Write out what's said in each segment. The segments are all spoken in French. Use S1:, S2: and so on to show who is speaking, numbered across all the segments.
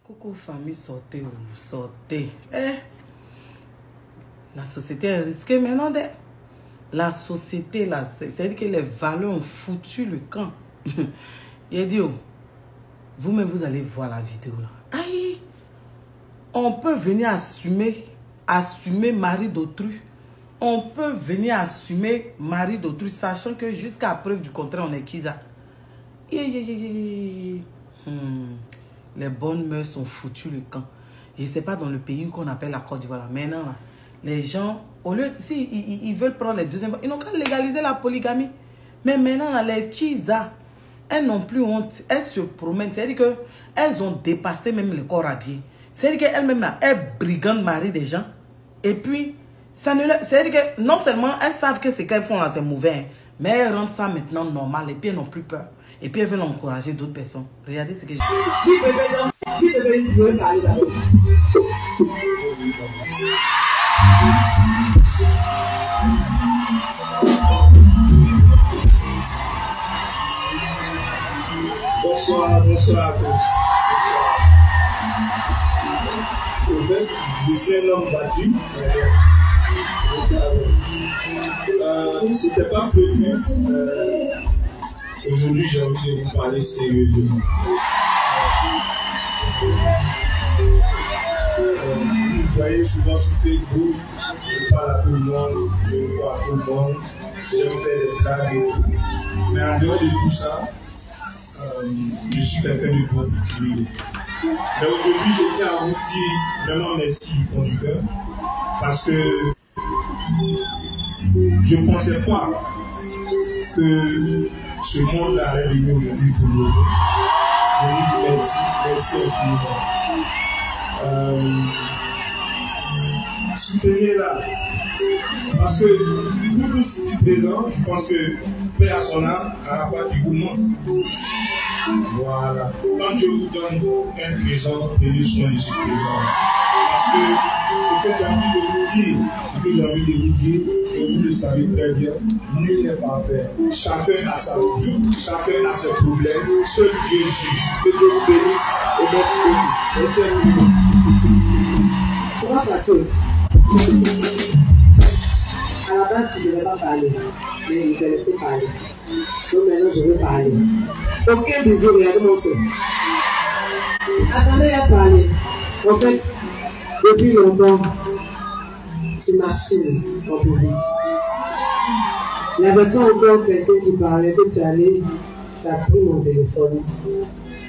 S1: Coucou famille, sortez ou sortez. Eh, la société est risquée maintenant. La société, là, c'est-à-dire que les valeurs ont foutu le camp. Il dit, oh, vous-même, vous allez voir la vidéo là. Aïe, on peut venir assumer mari d'autrui. On peut venir assumer mari d'autrui, sachant que jusqu'à preuve du contraire, on est qui ça? Les bonnes mœurs sont foutues le camp. Je ne sais pas dans le pays qu'on appelle la Côte d'Ivoire. Maintenant, là, les gens, au lieu, si ils veulent prendre les deuxièmes, ils n'ont qu'à légaliser la polygamie. Mais maintenant, là, les Chiza, elles n'ont plus honte. Elles se promènent. C'est-à-dire qu'elles ont dépassé même le corps habillé. C'est-à-dire qu'elles-mêmes, là, elles brigandent mari des gens. Et puis, c'est-à-dire que non seulement elles savent que ce qu'elles font là, c'est mauvais, mais elles rendent ça maintenant normal. Et puis, elles n'ont plus peur. Et puis, elles veulent encourager d'autres personnes. Regardez ce que je
S2: Bonsoir à tous. Bonsoir. En fait, je suis un homme battu. C'était pas prévu. Aujourd'hui, j'ai envie de vous parler sérieusement. Vous voyez souvent sur Facebook, je parle à tout le monde, je vois à tout le monde, j'aime faire des blagues et tout. Mais en dehors de tout ça, je suis quelqu'un de positif. Mais aujourd'hui, je tiens à vous dire vraiment merci du fond du cœur, parce que je ne pensais pas que ce monde-là est venu aujourd'hui pour nous. Je vous dis merci infiniment. Soutenez-la. Parce que vous tous ici présents, je pense que Père à son âme, à la fois qui vous manque. Voilà. Quand je vous donne un présent, prenez soin de ce présent. Parce que ce que j'ai envie de vous dire, et vous le savez très bien, nul n'est parfait. Chacun a sa vie, chacun a ses problèmes. Seul Dieu juge. Que Dieu vous bénisse et merci beaucoup. Merci infiniment.
S3: Comment ça se fait? À la base, tu ne devais pas parler, mais il te laissait parler. Donc maintenant, je veux parler. Aucun bisou, regardez mon fils. Attendez à parler. En fait, depuis longtemps, tu m'assumes en public. Il n'y avait pas encore quelqu'un qui parlait, que tu allais, tu as pris mon téléphone.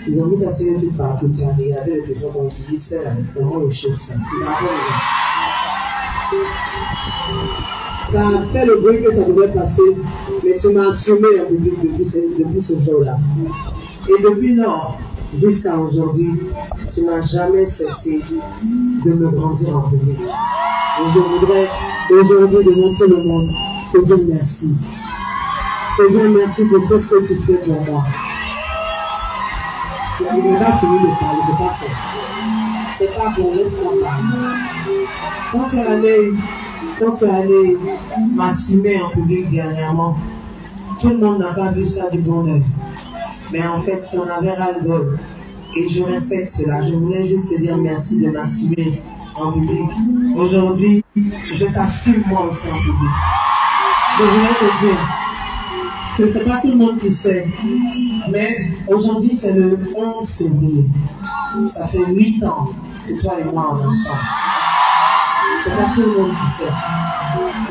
S3: Ils ont mis ça sur YouTube partout, tu as regardé le téléphone, on te dit c'est moi le chef, ça. Ça a fait le bruit que ça devait passer, mais tu m'as assumé en public depuis ce jour-là. Et depuis lors, jusqu'à aujourd'hui, tu n'as jamais cessé de me grandir en public. Et je voudrais aujourd'hui devant tout le monde te dire merci. Te dire merci pour tout ce que tu fais pour moi. Je n'ai pas fini de parler, je n'ai pas fait. C'est pas pour laisser parler. Quand tu es allé m'assumer en public dernièrement, tout le monde n'a pas vu ça du bon oeil. Mais en fait, tu en avais ras-le-bol. Et je respecte cela. Je voulais juste te dire merci de m'assumer en public. Aujourd'hui, je t'assume moi aussi en public. Je voulais te dire que ce n'est pas tout le monde qui sait. Mais aujourd'hui, c'est le 11 février. Ça fait 8 ans que toi et moi on est ensemble. C'est pas tout le monde qui sait.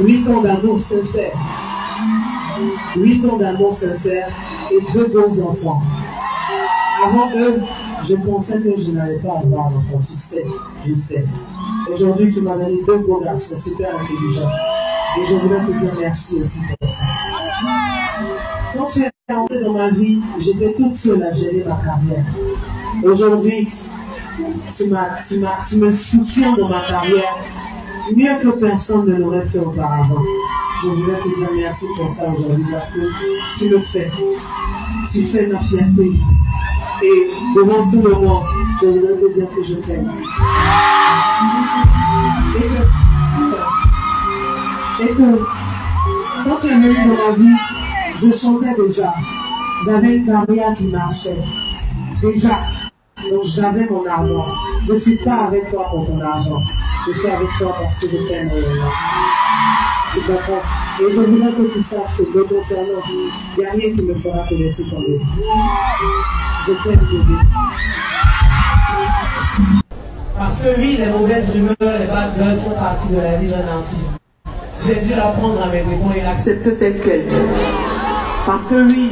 S3: 8 ans d'amour sincère. 8 ans d'amour sincère et 2 bons enfants. Avant eux, je pensais que je n'allais pas avoir d'enfants. Tu sais, je sais. Aujourd'hui, tu m'as donné 2 beaux garçons super intelligents. Et je voulais te dire merci aussi pour ça. Quand tu es entré dans ma vie, j'étais toute seule à gérer ma carrière. Aujourd'hui, tu me soutiens dans ma carrière mieux que personne ne l'aurait fait auparavant. Je voulais te dire merci pour ça aujourd'hui parce que tu le fais. Tu fais ma fierté. Et devant tout le monde, je voudrais te dire que je t'aime. Et que quand tu es venu dans ma vie, je chantais déjà. J'avais une carrière qui marchait. Déjà. Donc j'avais mon argent. Je ne suis pas avec toi pour ton argent. Je suis avec toi parce que je t'aime réellement. Tu comprends? Et je voudrais que tu saches que me concernant, il n'y a rien qui me fera te laisser tomber. Je t'aime, bébé. Parce que oui, les mauvaises rumeurs, les bad buzz font partie de la vie d'un artiste. J'ai dû l'apprendre à mes dépens et l'accepter telle qu'elle. Parce que oui,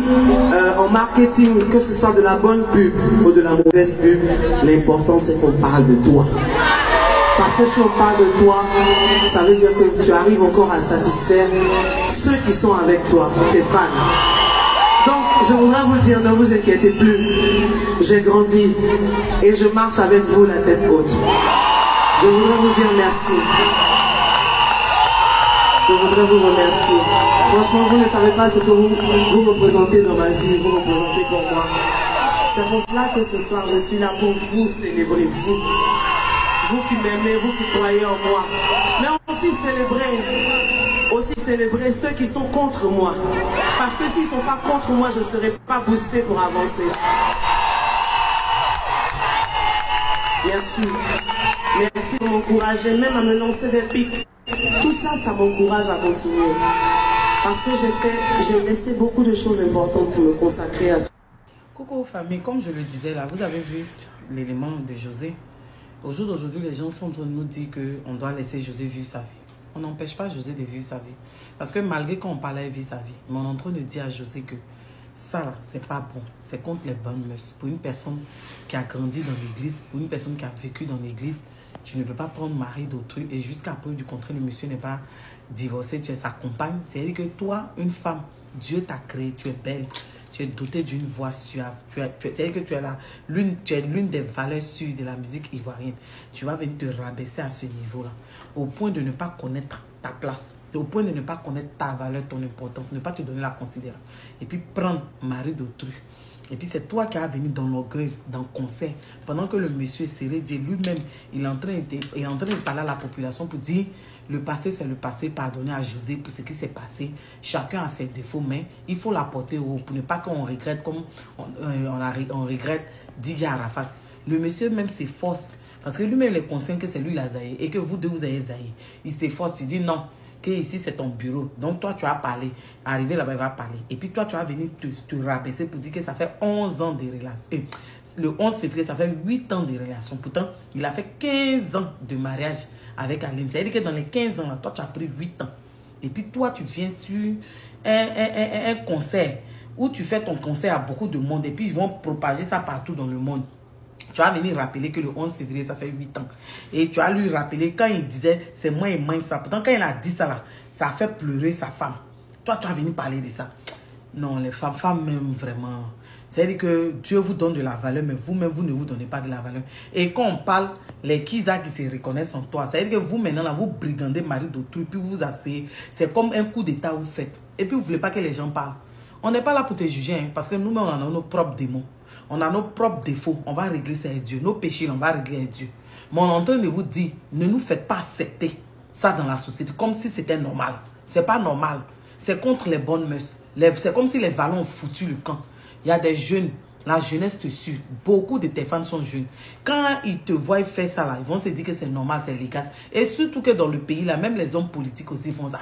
S3: en marketing, que ce soit de la bonne pub ou de la mauvaise pub, l'important c'est qu'on parle de toi. Parce que si on parle de toi, ça veut dire que tu arrives encore à satisfaire ceux qui sont avec toi, tes fans. Donc, je voudrais vous dire, ne vous inquiétez plus. J'ai grandi et je marche avec vous la tête haute. Je voudrais vous dire merci. Je voudrais vous remercier. Franchement, vous ne savez pas ce que vous représentez dans ma vie, vous représentez pour moi. C'est pour cela que ce soir, je suis là pour vous célébrer, vous. Vous qui m'aimez, vous qui croyez en moi. Mais aussi célébrer ceux qui sont contre moi. Parce que s'ils ne sont pas contre moi, je ne serai pas boosté pour avancer. Merci. Merci pour m'encourager, même à me lancer des pics. Tout ça, ça m'encourage à continuer. Parce que j'ai laissé beaucoup de choses importantes pour me consacrer à ça.
S1: Coucou famille, comme je le disais là, vous avez vu l'élément de José. Au jour d'aujourd'hui, les gens sont en train de nous dire qu'on doit laisser José vivre sa vie. On n'empêche pas José de vivre sa vie. Parce que malgré qu'on parlait de vivre sa vie, mais on est en train de dire à José que ça là, c'est pas bon. C'est contre les bonnes mœurs. Pour une personne qui a grandi dans l'église, pour une personne qui a vécu dans l'église, tu ne peux pas prendre mari d'autrui et jusqu'à preuve du contraire, le monsieur n'est pas divorcé, tu es sa compagne. C'est-à-dire que toi, une femme, Dieu t'a créé, tu es belle. Tu es doté d'une voix suave. C'est-à-dire que tu es l'une des valeurs sûres de la musique ivoirienne. Tu vas venir te rabaisser à ce niveau-là. Au point de ne pas connaître ta place. Au point de ne pas connaître ta valeur, ton importance. Ne pas te donner la considération. Et puis prendre mari d'autrui. Et puis c'est toi qui as venu dans l'orgueil, dans le conseil. Pendant que le monsieur serré dit lui-même, il est en train de parler à la population pour dire... Le passé, c'est le passé. Pardonnez à José pour ce qui s'est passé. Chacun a ses défauts, mais il faut l'apporter au haut pour ne pas qu'on regrette comme on regrette Didier Arafat. Le monsieur même s'efforce parce que lui-même est conscient que c'est lui la zaïe et que vous deux vous avez zaïe. Il s'efforce, il dit non, que ici c'est ton bureau. Donc toi tu vas parler. Arrivé là-bas, il va parler. Et puis toi tu vas venir te rabaisser pour dire que ça fait 11 ans de relation. Le 11 février, ça fait 8 ans de relation. Pourtant, il a fait 15 ans de mariage avec Aline. C'est-à-dire que dans les 15 ans, là, toi, tu as pris 8 ans. Et puis, toi, tu viens sur un concert où tu fais ton concert à beaucoup de monde. Et puis, ils vont propager ça partout dans le monde. Tu vas venir rappeler que le 11 février, ça fait 8 ans. Et tu vas lui rappeler quand il disait, c'est moi et moi ça. Pourtant, quand il a dit ça, là, ça a fait pleurer sa femme. Toi, tu vas venir parler de ça. Non, les femmes même vraiment... C'est-à-dire que Dieu vous donne de la valeur, mais vous-même, vous ne vous donnez pas de la valeur. Et quand on parle, les Kiza qui se reconnaissent en toi, c'est-à-dire que vous, maintenant, là, vous brigandez mari d'autrui, puis vous vous asseyez. C'est comme un coup d'état vous faites. Et puis, vous ne voulez pas que les gens parlent. On n'est pas là pour te juger, hein, parce que nous-mêmes, on a nos propres démons. On a nos propres défauts. On va régler ça avec Dieu. Nos péchés, on va régler avec Dieu. Mais on est en train de vous dire, ne nous faites pas accepter ça dans la société, comme si c'était normal. C'est pas normal. C'est contre les bonnes mœurs. C'est comme si les valons ont foutu le camp. Il y a des jeunes, la jeunesse te suit. Beaucoup de tes fans sont jeunes. Quand ils te voient faire ça, là, ils vont se dire que c'est normal, c'est légal. Et surtout que dans le pays, là, même les hommes politiques aussi font ça.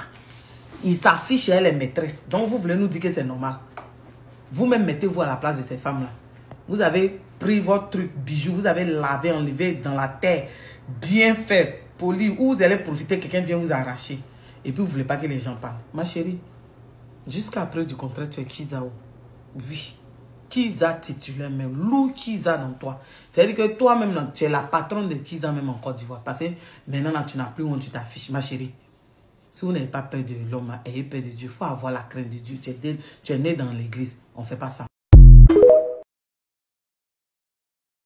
S1: Ils s'affichent chez les maîtresses. Donc, vous voulez nous dire que c'est normal. Vous-même, mettez-vous à la place de ces femmes-là. Vous avez pris votre truc, bijou, vous avez lavé, enlevé dans la terre, bien fait, poli, où vous allez profiter, quelqu'un vient vous arracher. Et puis, vous ne voulez pas que les gens parlent. Ma chérie, jusqu'à preuve du contraire, tu es Kizao. Oui. Kiza titulaire même, Lou Kiza dans toi. C'est-à-dire que toi-même, tu es la patronne de Kiza même en Côte d'Ivoire. Parce que maintenant, là, tu n'as plus où tu t'affiches, ma chérie. Si vous n'avez pas peur de l'homme, ayez peur de Dieu. Il faut avoir la crainte de Dieu. Tu es né dans l'église. On ne fait pas ça.